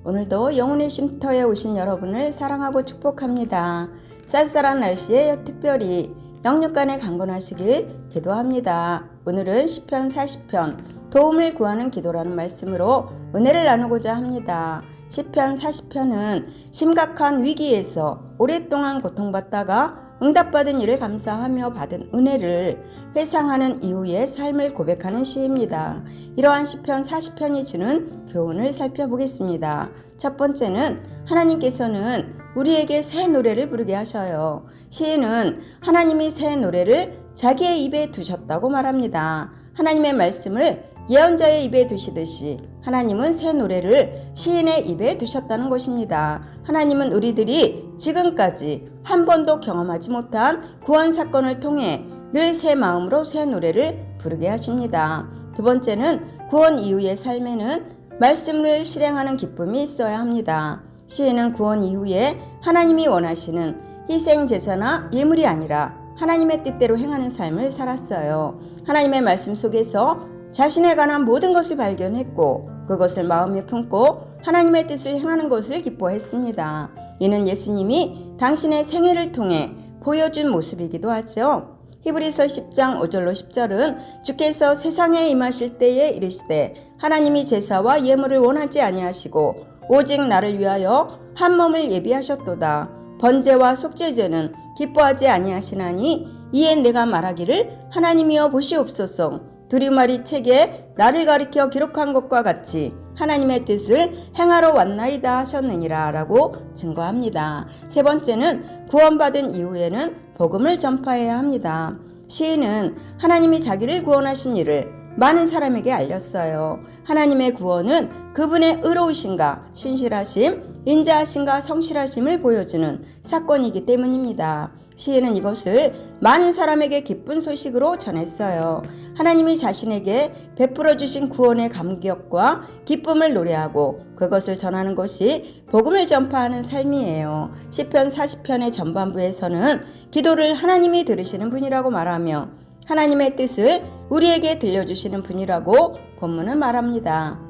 오늘도 영혼의 쉼터에 오신 여러분을 사랑하고 축복합니다. 쌀쌀한 날씨에 특별히 영육간에 강건하시길 기도합니다. 오늘은 시편 40편 도움을 구하는 기도라는 말씀으로 은혜를 나누고자 합니다. 시편 40편은 심각한 위기에서 오랫동안 고통받다가 응답받은 일을 감사하며 받은 은혜를 회상하는 이후의 삶을 고백하는 시입니다. 이러한 시편 40편이 주는 교훈을 살펴보겠습니다. 첫 번째는 하나님께서는 우리에게 새 노래를 부르게 하셔요. 시인은 하나님이 새 노래를 자기의 입에 두셨다고 말합니다. 하나님의 말씀을 예언자의 입에 두시듯이 하나님은 새 노래를 시인의 입에 두셨다는 것입니다. 하나님은 우리들이 지금까지 한 번도 경험하지 못한 구원 사건을 통해 늘 새 마음으로 새 노래를 부르게 하십니다. 두 번째는 구원 이후의 삶에는 말씀을 실행하는 기쁨이 있어야 합니다. 시인은 구원 이후에 하나님이 원하시는 희생 제사나 예물이 아니라 하나님의 뜻대로 행하는 삶을 살았어요. 하나님의 말씀 속에서 자신에 관한 모든 것을 발견했고 그것을 마음에 품고 하나님의 뜻을 행하는 것을 기뻐했습니다. 이는 예수님이 당신의 생애를 통해 보여준 모습이기도 하죠. 히브리서 10장 5절로 10절은 주께서 세상에 임하실 때에 이르시되 하나님이 제사와 예물을 원하지 아니하시고 오직 나를 위하여 한 몸을 예비하셨도다. 번제와 속죄제는 기뻐하지 아니하시나니 이에 내가 말하기를 하나님이여 보시옵소서. 두리마리 책에 나를 가리켜 기록한 것과 같이 하나님의 뜻을 행하러 왔나이다 하셨느니라 라고 증거합니다. 세 번째는 구원받은 이후에는 복음을 전파해야 합니다. 시인은 하나님이 자기를 구원하신 일을 많은 사람에게 알렸어요. 하나님의 구원은 그분의 의로우심과 신실하심, 인자하심과 성실하심을 보여주는 사건이기 때문입니다. 시인은 이것을 많은 사람에게 기쁜 소식으로 전했어요. 하나님이 자신에게 베풀어 주신 구원의 감격과 기쁨을 노래하고 그것을 전하는 것이 복음을 전파하는 삶이에요. 시편 40편의 전반부에서는 기도를 하나님이 들으시는 분이라고 말하며 하나님의 뜻을 우리에게 들려주시는 분이라고 본문은 말합니다.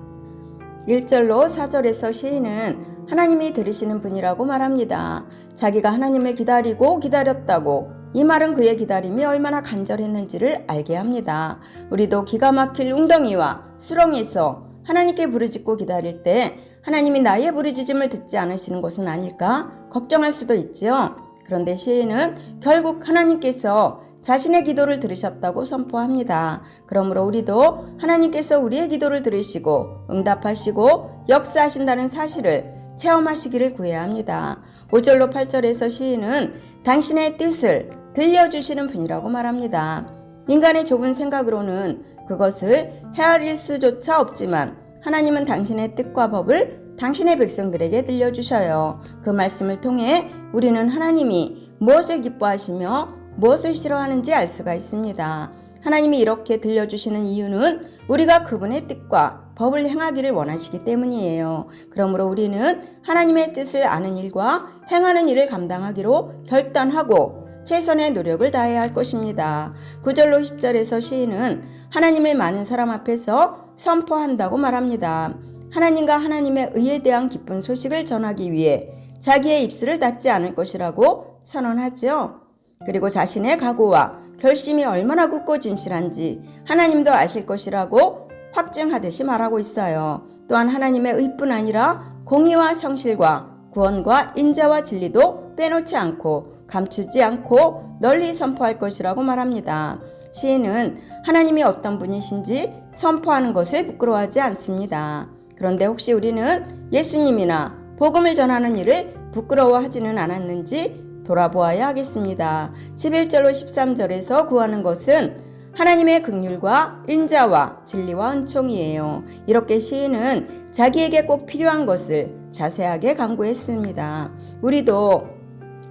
1절로 4절에서 시인은 하나님이 들으시는 분이라고 말합니다. 자기가 하나님을 기다리고 기다렸다고 이 말은 그의 기다림이 얼마나 간절했는지를 알게 합니다. 우리도 기가 막힐 웅덩이와 수렁에서 하나님께 부르짖고 기다릴 때 하나님이 나의 부르짖음을 듣지 않으시는 것은 아닐까 걱정할 수도 있지요. 그런데 시인은 결국 하나님께서 자신의 기도를 들으셨다고 선포합니다. 그러므로 우리도 하나님께서 우리의 기도를 들으시고 응답하시고 역사하신다는 사실을 체험하시기를 구해야 합니다. 5절로 8절에서 시인은 당신의 뜻을 들려주시는 분이라고 말합니다. 인간의 좁은 생각으로는 그것을 헤아릴 수조차 없지만 하나님은 당신의 뜻과 법을 당신의 백성들에게 들려주셔요. 그 말씀을 통해 우리는 하나님이 무엇을 기뻐하시며 무엇을 싫어하는지 알 수가 있습니다. 하나님이 이렇게 들려주시는 이유는 우리가 그분의 뜻과 법을 행하기를 원하시기 때문이에요. 그러므로 우리는 하나님의 뜻을 아는 일과 행하는 일을 감당하기로 결단하고 최선의 노력을 다해야 할 것입니다. 9절로 10절에서 시인은 하나님을 많은 사람 앞에서 선포한다고 말합니다. 하나님과 하나님의 의에 대한 기쁜 소식을 전하기 위해 자기의 입술을 닫지 않을 것이라고 선언하죠. 그리고 자신의 각오와 결심이 얼마나 굳고 진실한지 하나님도 아실 것이라고 확증하듯이 말하고 있어요. 또한 하나님의 의뿐 아니라 공의와 성실과 구원과 인자와 진리도 빼놓지 않고 감추지 않고 널리 선포할 것이라고 말합니다. 시인은 하나님이 어떤 분이신지 선포하는 것을 부끄러워하지 않습니다. 그런데 혹시 우리는 예수님이나 복음을 전하는 일을 부끄러워하지는 않았는지 돌아보아야 하겠습니다. 11절로 13절에서 구하는 것은 하나님의 긍휼과 인자와 진리와 은총이에요. 이렇게 시인은 자기에게 꼭 필요한 것을 자세하게 간구했습니다. 우리도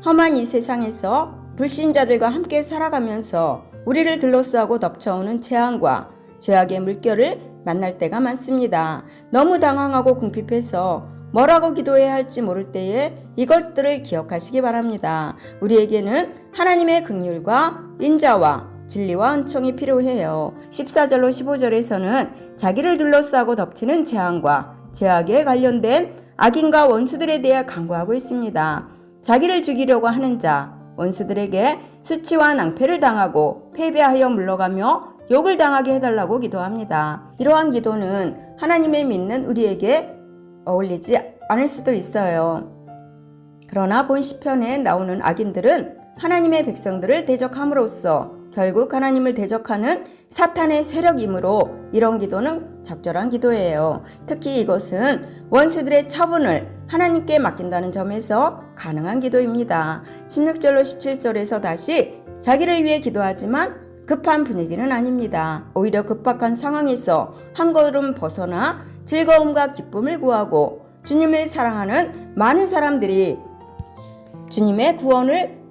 험한 이 세상에서 불신자들과 함께 살아가면서 우리를 둘러싸고 덮쳐오는 재앙과 죄악의 물결을 만날 때가 많습니다. 너무 당황하고 궁핍해서 뭐라고 기도해야 할지 모를 때에 이것들을 기억하시기 바랍니다. 우리에게는 하나님의 긍휼과 인자와 진리와 은총이 필요해요. 14절로 15절에서는 자기를 둘러싸고 덮치는 재앙과 죄악에 관련된 악인과 원수들에 대해 간구하고 있습니다. 자기를 죽이려고 하는 자, 원수들에게 수치와 낭패를 당하고 패배하여 물러가며 욕을 당하게 해달라고 기도합니다. 이러한 기도는 하나님을 믿는 우리에게 어울리지 않을 수도 있어요. 그러나 본 시편에 나오는 악인들은 하나님의 백성들을 대적함으로써 결국 하나님을 대적하는 사탄의 세력이므로 이런 기도는 적절한 기도예요. 특히 이것은 원수들의 처분을 하나님께 맡긴다는 점에서 가능한 기도입니다. 16절로 17절에서 다시 자기를 위해 기도하지만 급한 분위기는 아닙니다. 오히려 급박한 상황에서 한 걸음 벗어나 즐거움과 기쁨을 구하고 주님을 사랑하는 많은 사람들이 주님의 구원을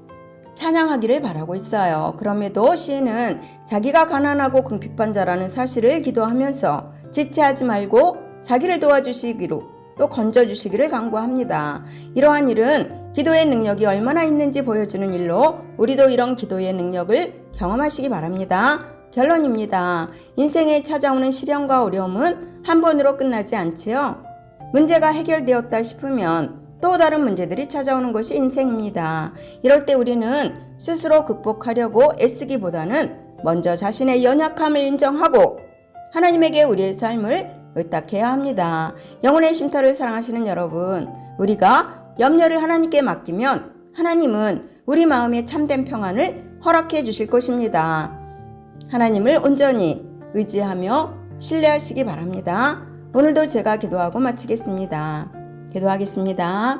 찬양하기를 바라고 있어요. 그럼에도 시인은 자기가 가난하고 궁핍한 자라는 사실을 기도하면서 지체하지 말고 자기를 도와주시기로 또 건져주시기를 간구합니다. 이러한 일은 기도의 능력이 얼마나 있는지 보여주는 일로 우리도 이런 기도의 능력을 경험하시기 바랍니다. 결론입니다. 인생에 찾아오는 시련과 어려움은 한 번으로 끝나지 않지요. 문제가 해결되었다 싶으면 또 다른 문제들이 찾아오는 것이 인생입니다. 이럴 때 우리는 스스로 극복하려고 애쓰기보다는 먼저 자신의 연약함을 인정하고 하나님에게 우리의 삶을 의탁해야 합니다. 영혼의 쉼터를 사랑하시는 여러분, 우리가 염려를 하나님께 맡기면 하나님은 우리 마음에 참된 평안을 허락해 주실 것입니다. 하나님을 온전히 의지하며 신뢰하시기 바랍니다. 오늘도 제가 기도하고 마치겠습니다. 기도하겠습니다.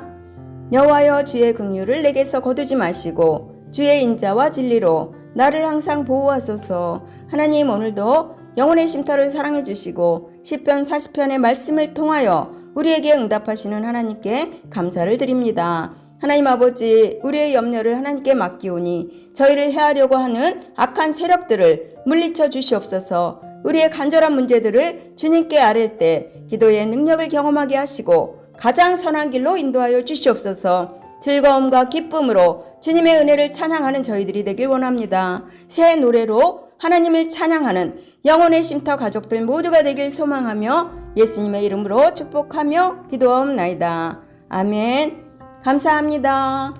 여호와여, 주의 긍휼을 내게서 거두지 마시고 주의 인자와 진리로 나를 항상 보호하소서. 하나님, 오늘도 영혼의 쉼터를 사랑해 주시고 시편 40편의 말씀을 통하여 우리에게 응답하시는 하나님께 감사를 드립니다. 하나님 아버지, 우리의 염려를 하나님께 맡기오니 저희를 해하려고 하는 악한 세력들을 물리쳐 주시옵소서. 우리의 간절한 문제들을 주님께 아뢰 때 기도의 능력을 경험하게 하시고 가장 선한 길로 인도하여 주시옵소서. 즐거움과 기쁨으로 주님의 은혜를 찬양하는 저희들이 되길 원합니다. 새 노래로 하나님을 찬양하는 영혼의 쉼터 가족들 모두가 되길 소망하며 예수님의 이름으로 축복하며 기도하옵나이다. 아멘. 감사합니다.